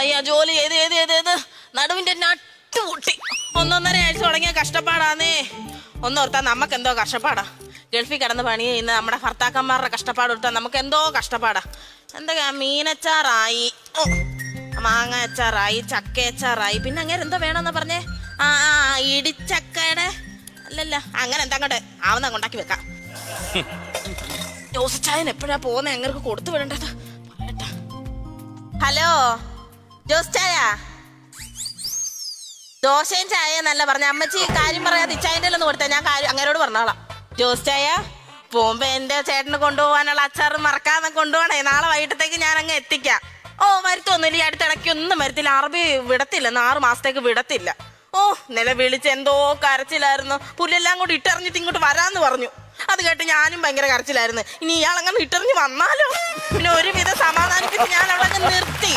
അയ്യാ ജോലി ചെയ്ത് നടുവിന്റെ നട്ടുപൊട്ടി 1.5 ആഴ്ച തുടങ്ങിയ കഷ്ടപ്പാടാന്നേ. ഒന്നോർത്താ നമുക്ക് എന്തോ കഷ്ടപ്പാടാ. ഗൾഫിൽ കിടന്ന് പണി ചെയ്യുന്ന നമ്മുടെ ഭർത്താക്കന്മാരുടെ കഷ്ടപ്പാട് ഓർത്താ നമുക്ക് എന്തോ കഷ്ടപ്പാടാ. എന്തൊക്കെയാ മീനച്ചാറായി, മാങ്ങ അച്ചാറായി, ചക്ക അച്ചാറായി, പിന്നെ അങ്ങനെ എന്തോ വേണമെന്നാ പറഞ്ഞേ? ആ ഇടിച്ചക്കയുടെ അല്ലല്ല അങ്ങനെ എന്താ അങ്ങോട്ട് ആവുന്ന കൊണ്ടാക്കി വെക്കാം. ജോസിച്ചായൻ എപ്പോഴാ പോകുന്നത്? എങ്ങനെ കൊടുത്തു വിടേണ്ടത് പറയട്ടെ. ഹലോ ജോസിച്ചായ, ദോശയും ചായ എന്നല്ല പറഞ്ഞ. അമ്മച്ചി കാര്യം പറയാതെ ഇച്ചായൻ്റെ ഒന്ന് കൊടുത്താ ഞാൻ കാര്യം അങ്ങനോട് പറഞ്ഞോളാം. ജോസിച്ചായ പോകുമ്പോ എന്റെ ചേട്ടന് കൊണ്ടുപോകാനുള്ള അച്ചാറ് മറക്കാതെ കൊണ്ടുപോകണേ. നാളെ വൈകിട്ടത്തേക്ക് ഞാൻ അങ്ങ് എത്തിക്കാം. ഓ വരുത്തൊന്നുമില്ല, ഈ അടുത്തിടയ്ക്ക് ഒന്നും വരത്തില്ല. അറബി വിടത്തില്ല, 6 മാസത്തേക്ക് വിടത്തില്ല. ഓ നില വിളിച്ച് എന്തോ കരച്ചിലായിരുന്നു. പുല്ലെല്ലാം കൂടി ഇട്ടെറിഞ്ഞിട്ട് ഇങ്ങോട്ട് വരാന്ന് പറഞ്ഞു. അത് കേട്ട് ഞാനും ഭയങ്കര കരച്ചിലായിരുന്നു. ഇനി ഇയാളങ്ങനെ ഇട്ടെറിഞ്ഞ് വന്നാലോ? പിന്നെ ഒരുവിധം സമാധാനിപ്പിച്ച് ഞാൻ അവിടെ നിർത്തി.